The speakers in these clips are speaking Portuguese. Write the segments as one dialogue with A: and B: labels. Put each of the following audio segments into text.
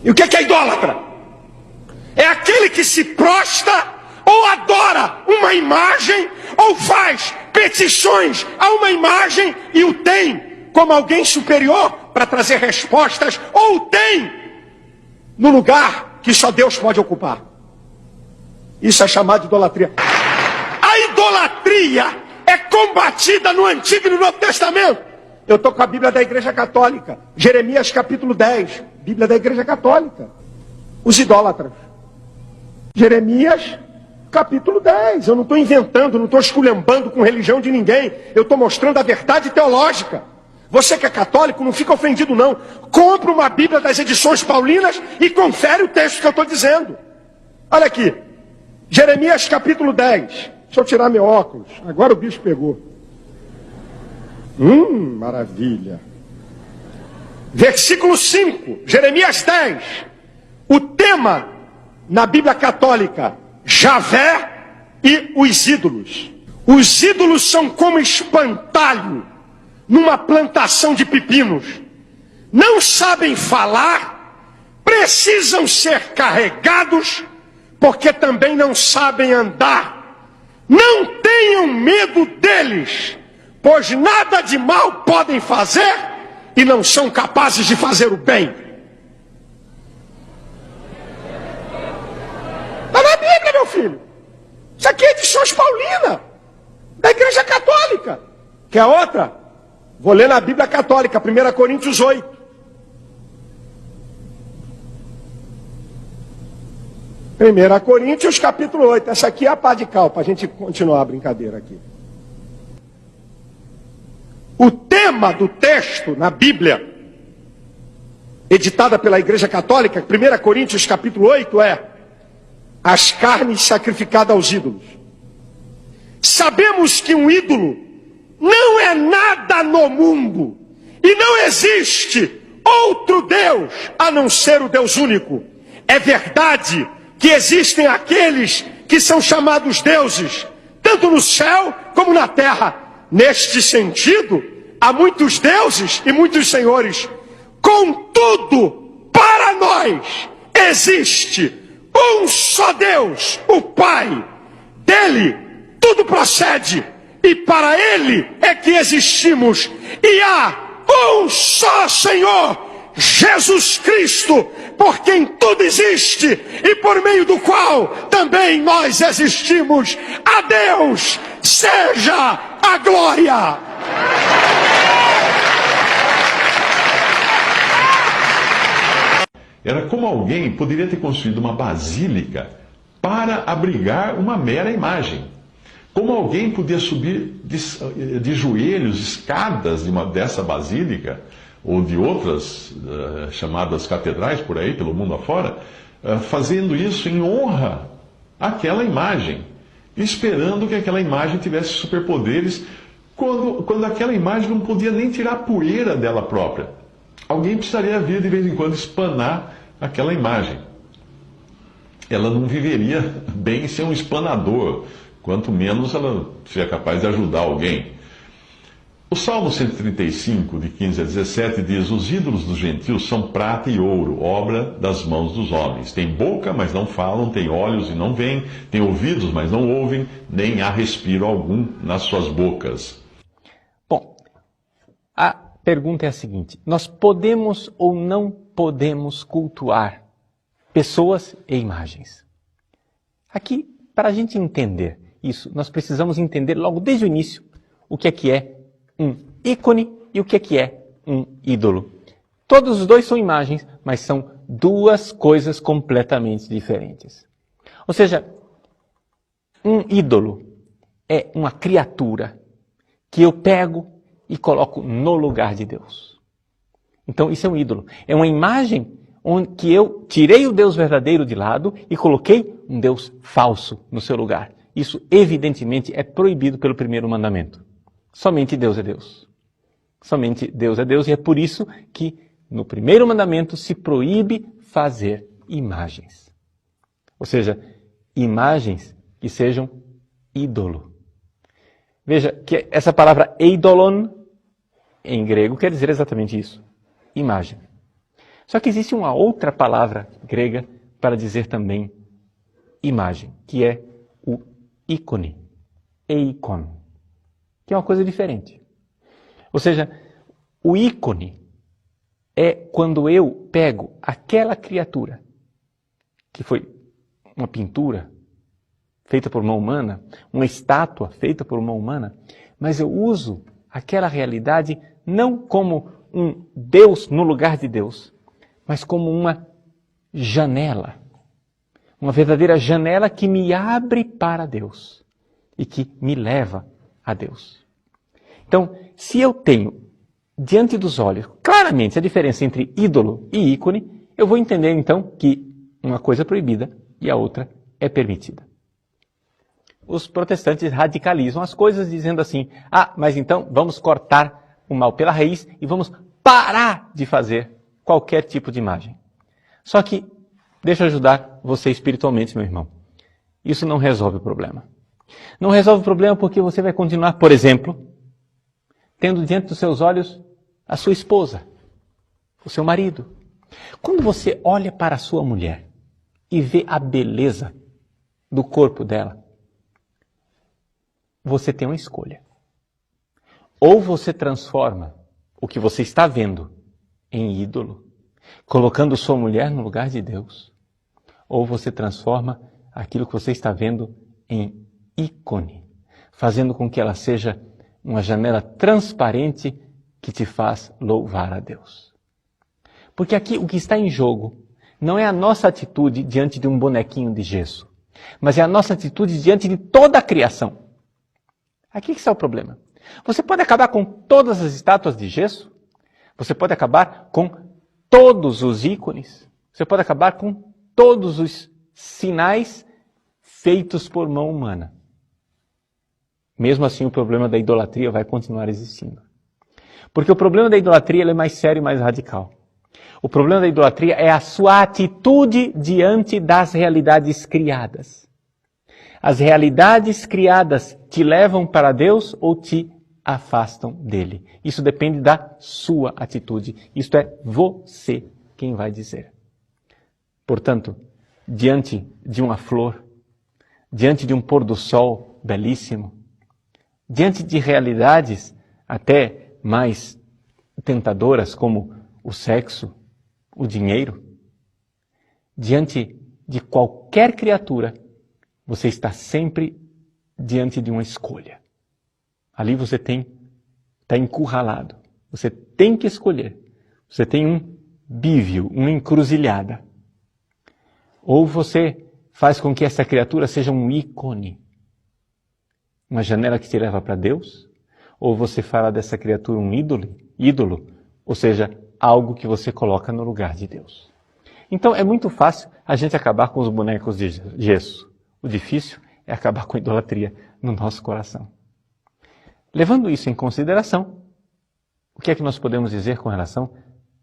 A: E o que é idólatra? É aquele que se prostra ou adora uma imagem ou faz petições a uma imagem e o tem como alguém superior para trazer respostas, ou o tem no lugar que só Deus pode ocupar. Isso é chamado de idolatria. A idolatria é combatida no Antigo e no Novo Testamento. Eu estou com a Bíblia da Igreja Católica, Jeremias capítulo 10, Bíblia da Igreja Católica. Os idólatras. Jeremias capítulo 10. Eu não estou inventando, não estou esculhambando com religião de ninguém. Eu estou mostrando a verdade teológica. Você que é católico, não fica ofendido não. Compra uma Bíblia das edições paulinas e confere o texto que eu estou dizendo. Olha aqui. Jeremias capítulo 10. Deixa eu tirar meu óculos. Agora o bicho pegou. Maravilha. Versículo 5. Jeremias 10. O tema na Bíblia Católica: Javé e os ídolos. Os ídolos são como espantalho numa plantação de pepinos. Não sabem falar, precisam ser carregados, porque também não sabem andar. Não tenham medo deles, pois nada de mal podem fazer e não são capazes de fazer o bem. Está na Bíblia, meu filho. Isso aqui é edições Paulina, da Igreja Católica. Quer outra? Vou ler na Bíblia Católica, 1 Coríntios 8. 1 Coríntios capítulo 8. Essa aqui é a pá de cal, para a gente continuar a brincadeira aqui. O tema do texto na Bíblia, editada pela Igreja Católica, 1 Coríntios capítulo 8, é: as carnes sacrificadas aos ídolos. Sabemos que um ídolo não é nada no mundo, e não existe outro Deus a não ser o Deus único. É verdade que existem aqueles que são chamados deuses, tanto no céu como na terra. Neste sentido, há muitos deuses e muitos senhores. Contudo, para nós existe um só Deus, o Pai. Dele tudo procede, e para Ele é que existimos. E há um só Senhor, Jesus Cristo, por quem tudo existe e por meio do qual também nós existimos. A Deus seja a glória.
B: Era como alguém poderia ter construído uma basílica para abrigar uma mera imagem. Como alguém podia subir de joelhos escadas dessa basílica, ou de outras chamadas catedrais por aí, pelo mundo afora, fazendo isso em honra àquela imagem, esperando que aquela imagem tivesse superpoderes, quando aquela imagem não podia nem tirar a poeira dela própria. Alguém precisaria vir de vez em quando espanar aquela imagem. Ela não viveria bem sem um espanador, quanto menos ela seria capaz de ajudar alguém. O Salmo 135, de 15 a 17, diz: os ídolos dos gentios são prata e ouro, obra das mãos dos homens. Têm boca, mas não falam, têm olhos e não veem, têm ouvidos, mas não ouvem, nem há respiro algum nas suas bocas.
C: Bom, a pergunta é a seguinte: nós podemos ou não podemos cultuar pessoas e imagens? Aqui, para a gente entender isso, nós precisamos entender logo desde o início o que é um ícone e o que é um ídolo. Todos os dois são imagens, mas são duas coisas completamente diferentes. Ou seja, um ídolo é uma criatura que eu pego e coloco no lugar de Deus. Então isso é um ídolo. É uma imagem onde que eu tirei o Deus verdadeiro de lado e coloquei um Deus falso no seu lugar. Isso evidentemente é proibido pelo primeiro mandamento. Somente Deus é Deus. Somente Deus é Deus, e é por isso que no primeiro mandamento se proíbe fazer imagens. Ou seja, imagens que sejam ídolo. Veja que essa palavra eidolon, em grego, quer dizer exatamente isso. Imagem. Só que existe uma outra palavra grega para dizer também imagem, que é o ícone, eikon, que é uma coisa diferente. Ou seja, o ícone é quando eu pego aquela criatura, que foi uma pintura feita por mão humana, uma estátua feita por mão humana, mas eu uso aquela realidade não como um Deus no lugar de Deus, mas como uma janela. Uma verdadeira janela que me abre para Deus e que me leva a Deus. Então, se eu tenho diante dos olhos claramente a diferença entre ídolo e ícone, eu vou entender então que uma coisa é proibida e a outra é permitida. Os protestantes radicalizam as coisas dizendo assim, mas então vamos cortar o mal pela raiz e vamos parar de fazer qualquer tipo de imagem. Só que, deixa eu ajudar você espiritualmente, meu irmão. Isso não resolve o problema. Não resolve o problema porque você vai continuar, por exemplo, tendo diante dos seus olhos a sua esposa, o seu marido. Quando você olha para a sua mulher e vê a beleza do corpo dela, você tem uma escolha. Ou você transforma o que você está vendo em ídolo, colocando sua mulher no lugar de Deus, ou você transforma aquilo que você está vendo em ícone, fazendo com que ela seja uma janela transparente que te faz louvar a Deus. Porque aqui o que está em jogo não é a nossa atitude diante de um bonequinho de gesso, mas é a nossa atitude diante de toda a criação. Aqui que está o problema. Você pode acabar com todas as estátuas de gesso, você pode acabar com todos os ícones, você pode acabar com todos os sinais feitos por mão humana. Mesmo assim, o problema da idolatria vai continuar existindo. Porque o problema da idolatria ele é mais sério e mais radical. O problema da idolatria é a sua atitude diante das realidades criadas. As realidades criadas te levam para Deus ou te afastam dele. Isso depende da sua atitude. Isto é você quem vai dizer. Portanto, diante de uma flor, diante de um pôr do sol belíssimo, diante de realidades até mais tentadoras como o sexo, o dinheiro, diante de qualquer criatura, você está sempre diante de uma escolha. Ali você está encurralado. Você tem que escolher. Você tem um bívio, uma encruzilhada. Ou você faz com que essa criatura seja um ícone, uma janela que te leva para Deus, ou você fará dessa criatura um ídolo, ou seja, algo que você coloca no lugar de Deus. Então é muito fácil a gente acabar com os bonecos de gesso. O difícil é acabar com a idolatria no nosso coração. Levando isso em consideração, o que é que nós podemos dizer com relação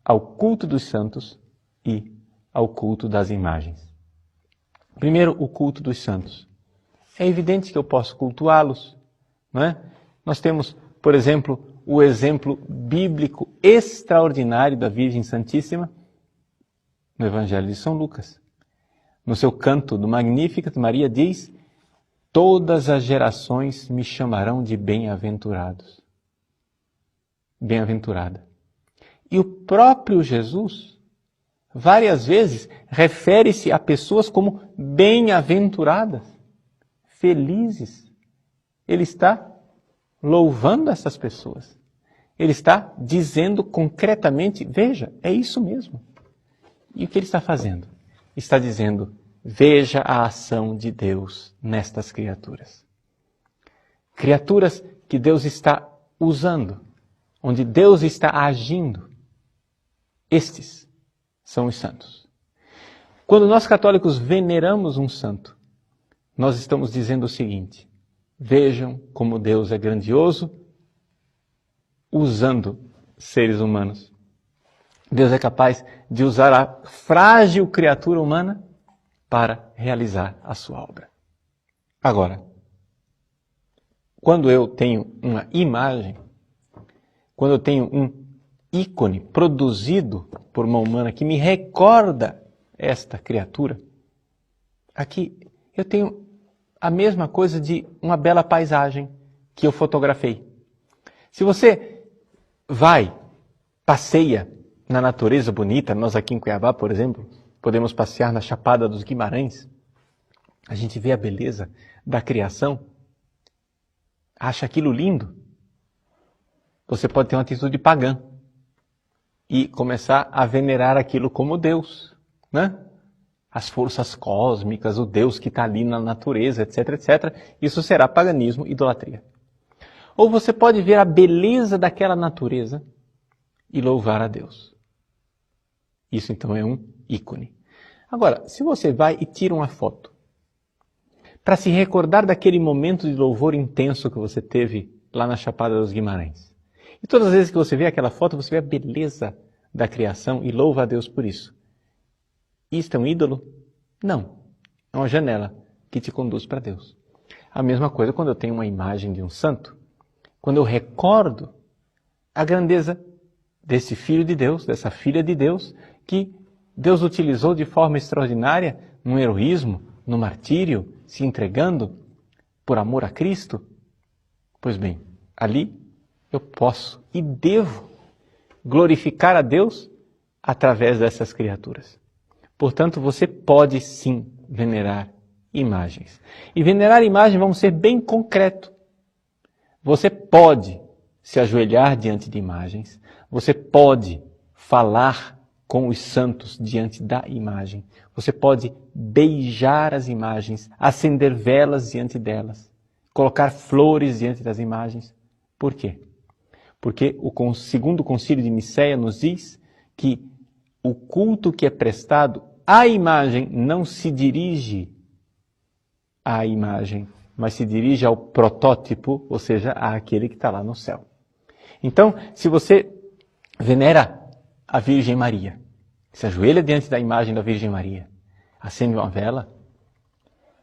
C: ao culto dos santos e ao culto das imagens? Primeiro, o culto dos santos. É evidente que eu posso cultuá-los, não é? Nós temos, por exemplo, o exemplo bíblico extraordinário da Virgem Santíssima no Evangelho de São Lucas. No seu canto do Magnificat, Maria diz: todas as gerações me chamarão de bem-aventurados. Bem-aventurada. E o próprio Jesus, várias vezes, refere-se a pessoas como bem-aventuradas, felizes. Ele está louvando essas pessoas. Ele está dizendo concretamente, veja, é isso mesmo. E o que ele está fazendo? Está dizendo, veja a ação de Deus nestas criaturas. Criaturas que Deus está usando, onde Deus está agindo. Estes são os santos. Quando nós católicos veneramos um santo, nós estamos dizendo o seguinte: vejam como Deus é grandioso usando seres humanos. Deus é capaz de usar a frágil criatura humana para realizar a sua obra. Agora, quando eu tenho uma imagem, quando eu tenho um ícone produzido por uma humana que me recorda esta criatura, aqui eu tenho a mesma coisa de uma bela paisagem que eu fotografei. Se você passeia na natureza bonita, nós aqui em Cuiabá, por exemplo, podemos passear na Chapada dos Guimarães, a gente vê a beleza da criação, acha aquilo lindo, você pode ter uma atitude pagã e começar a venerar aquilo como Deus, né? As forças cósmicas, o Deus que está ali na natureza, etc, etc. Isso será paganismo, idolatria. Ou você pode ver a beleza daquela natureza e louvar a Deus. Isso então é um ícone. Agora, se você vai e tira uma foto, para se recordar daquele momento de louvor intenso que você teve lá na Chapada dos Guimarães, e todas as vezes que você vê aquela foto, você vê a beleza da criação e louva a Deus por isso. Isto é um ídolo? Não. É uma janela que te conduz para Deus. A mesma coisa quando eu tenho uma imagem de um santo, quando eu recordo a grandeza desse filho de Deus, dessa filha de Deus, que Deus utilizou de forma extraordinária no heroísmo, no martírio, se entregando por amor a Cristo. Pois bem, ali eu posso e devo glorificar a Deus através dessas criaturas. Portanto, você pode sim venerar imagens. E venerar imagens, vamos ser bem concreto. Você pode se ajoelhar diante de imagens, você pode falar com os santos diante da imagem, você pode beijar as imagens, acender velas diante delas, colocar flores diante das imagens. Por quê? Porque o segundo concílio de Nicéia nos diz que o culto que é prestado à imagem não se dirige à imagem, mas se dirige ao protótipo, ou seja, àquele que está lá no céu. Então, se você venera a Virgem Maria, se ajoelha diante da imagem da Virgem Maria, acende uma vela,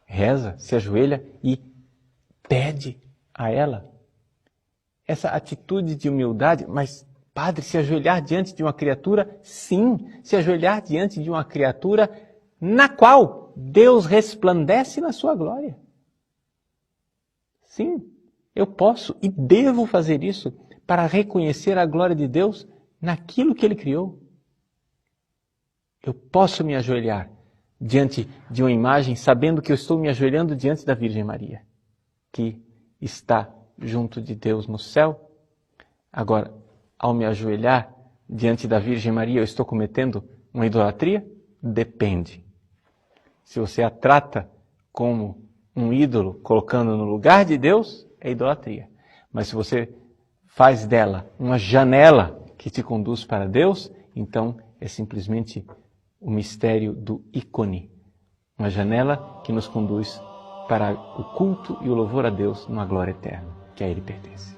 C: reza, se ajoelha e pede a ela essa atitude de humildade. Mas, padre, se ajoelhar diante de uma criatura? Sim, se ajoelhar diante de uma criatura na qual Deus resplandece na sua glória. Sim, eu posso e devo fazer isso para reconhecer a glória de Deus naquilo que Ele criou. Eu posso me ajoelhar diante de uma imagem sabendo que eu estou me ajoelhando diante da Virgem Maria, que está junto de Deus no céu. Agora, ao me ajoelhar diante da Virgem Maria, eu estou cometendo uma idolatria? Depende. Se você a trata como um ídolo, colocando no lugar de Deus, é idolatria. Mas se você faz dela uma janela que te conduz para Deus, então é simplesmente o mistério do ícone. Uma janela que nos conduz para o culto e o louvor a Deus numa glória eterna, que a Ele pertence.